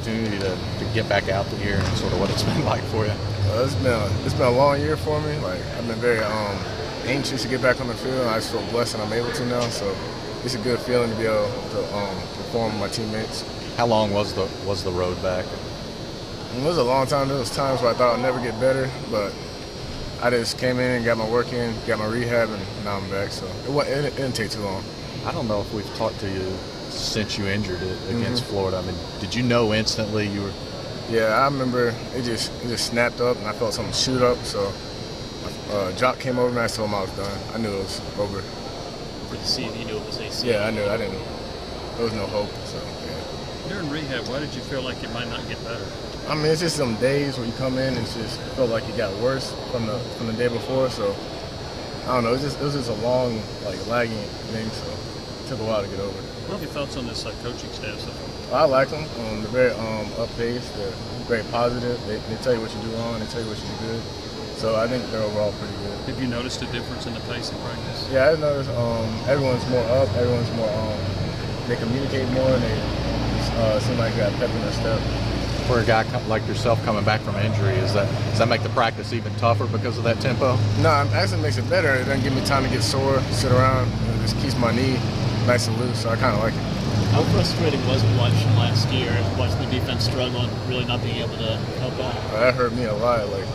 opportunity to get back out here and sort of what it's been like for you? It's been a long year for me. Like I've been very anxious to get back on the field. I just feel blessed that I'm able to now. So it's a good feeling to be able to perform with my teammates. How long was the road back? It was a long time. There was times where I thought I'd never get better, but I just came in, got my work in, got my rehab, and now I'm back. So it didn't take too long. I don't know if we've talked to you since you injured it against Florida. I mean, did you know instantly you were? Yeah, I remember it just snapped up, and I felt something shoot up. So Jock came over, and I told him I was done. I knew it was over. For the season, you knew it was ACL. Yeah, I knew. I didn't. There was no hope. So yeah. During rehab, why did you feel like it might not get better? I mean, it's just some days where you come in and it just felt like it got worse from the day before. So I don't know. It was just a long, lagging thing. So it took a while to get over it. What are your thoughts on this coaching staff so far? I like them. They're very up-paced. They're very positive. They tell you what you do wrong. They tell you what you do good. So I think they're overall pretty good. Have you noticed a difference in the pace in practice? Yeah, I noticed everyone's more up. Everyone's more. They communicate more, and they seem like they got pep in their step. For a guy like yourself coming back from injury, does that make the practice even tougher because of that tempo? No, it actually makes it better. It doesn't give me time to get sore, sit around. It just keeps my knee nice and loose, so I kind of like it. How frustrating was it watching last year, watching the defense struggle and really not being able to help out? That hurt me a lot. Like,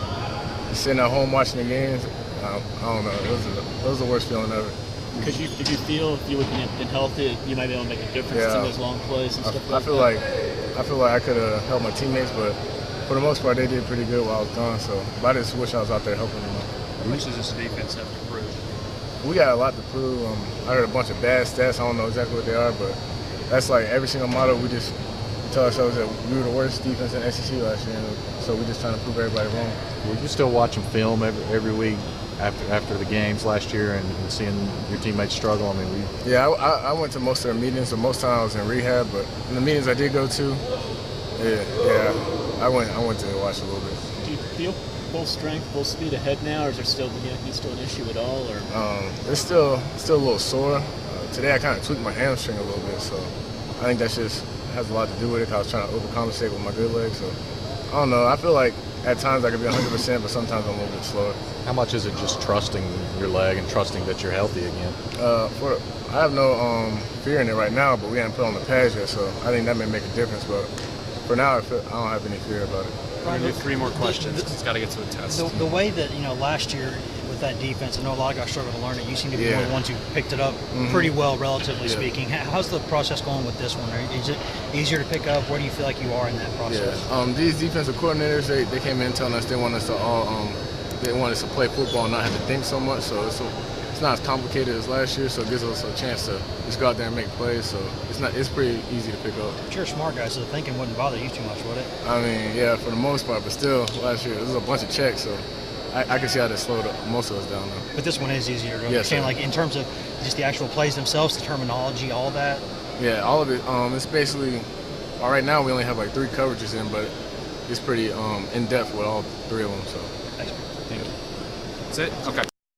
sitting at home watching the games, I don't know. It was the worst feeling ever. Because did you feel if you would have been healthy, you might be able to make a difference in those long plays and stuff like that? I feel like I could have helped my teammates, but for the most part, they did pretty good while I was gone. So I just wish I was out there helping them. How much does this defense have to prove? We got a lot to prove. I heard a bunch of bad stats. I don't know exactly what they are, but that's like every single model. We just tell ourselves that we were the worst defense in SEC last year, so we're just trying to prove everybody wrong. Were you still watching film every week after the games last year and seeing your teammates struggle? I mean, Yeah, I went to most of their meetings, so most time I was in rehab, but in the meetings I did go to, I went to watch a little bit. Do you feel full strength, full speed ahead now, or is there still an issue at all? Or it's still a little sore. Today I kind of tweaked my hamstring a little bit, so I think that just has a lot to do with it. 'Cause I was trying to overcompensate with my good leg, so I don't know. I feel like at times I could be 100%, but sometimes I'm a little bit slower. how much is it just trusting your leg and trusting that you're healthy again? I have no fear in it right now, but we haven't put on the pads yet, so I think that may make a difference. But for now, I don't have any fear about it. We're going to do 3 more questions. It's got to get to a test. The way that, last year with that defense, I know a lot of guys struggled to learn it. You seem to be one of the ones who picked it up pretty well, relatively speaking. How's the process going with this one? Is it easier to pick up? Where do you feel like you are in that process? Yeah. These defensive coordinators, they came in telling us they want us to they want us to play football and not have to think so much. So it's not as complicated as last year, so it gives us a chance to just go out there and make plays. So it's pretty easy to pick up. But you're a smart guy, so the thinking wouldn't bother you too much, would it? I mean, yeah, for the most part, but still, last year, there was a bunch of checks, so I can see how that slowed most of us down now. But this one is easier to Yes, understand, sir. like in terms of just the actual plays themselves, the terminology, all that. Yeah, all of it. It's basically, right now we only have like 3 coverages in, but it's pretty in-depth with all 3 of them. So. Thanks. That's it? Okay.